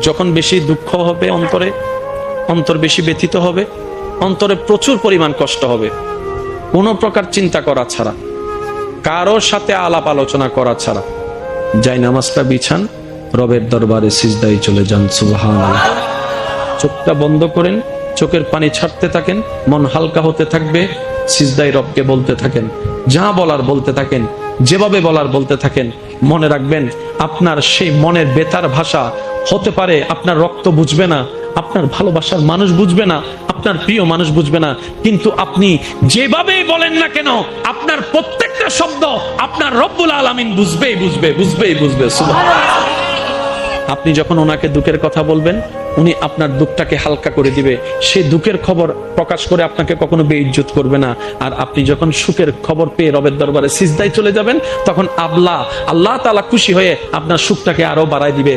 যখন বেশি দুঃখ হবে অন্তরে, অন্তর বেশি ব্যথিত হবে, অন্তরে প্রচুর পরিমাণ কষ্ট হবে, কোনো প্রকার চিন্তা করা ছাড়া, কারোর সাথে আলাপ আলোচনা করা ছাড়া যাই নামাজটা বিছান, রবের দরবারে সিজদায় চলে যান। সুবহানাল্লাহ। চোখটা বন্ধ করেন, চোখের পানি ছাড়তে থাকেন, মন হালকা হতে থাকবে, সিজদায় রবকে বলতে থাকেন, যা বলার বলতে থাকেন, যেভাবে বলার বলতে থাকেন। মনে রাখবেন, আপনার সেই মনের বেতার ভাষা হতে পারে আপনার রক্ত বুঝবে না, আপনার ভালোবাসার মানুষ বুঝবে না, আপনার প্রিয় মানুষ বুঝবে না, কিন্তু আপনি যেভাবেই বলেন না কেন, আপনার প্রত্যেকটা শব্দ আপনার রব্বুল আলামিন বুঝবেই বুঝবে। সুবহানাল্লাহ। আপনি যখন ওনাকে দুঃখের কথা বলবেন, উনি আপনার দুঃখটাকে হালকা করে দিবে, সেই দুঃখের খবর প্রকাশ করে আপনাকে কখনো বেইজ্জত করবে না। আর আপনি যখন সুখের খবর পেয়ে রবের দরবারে সিজদায় চলে যাবেন, তখন আল্লাহ তাআলা খুশি হয়ে আপনার সুখটাকে আরো বাড়ায় দিবে।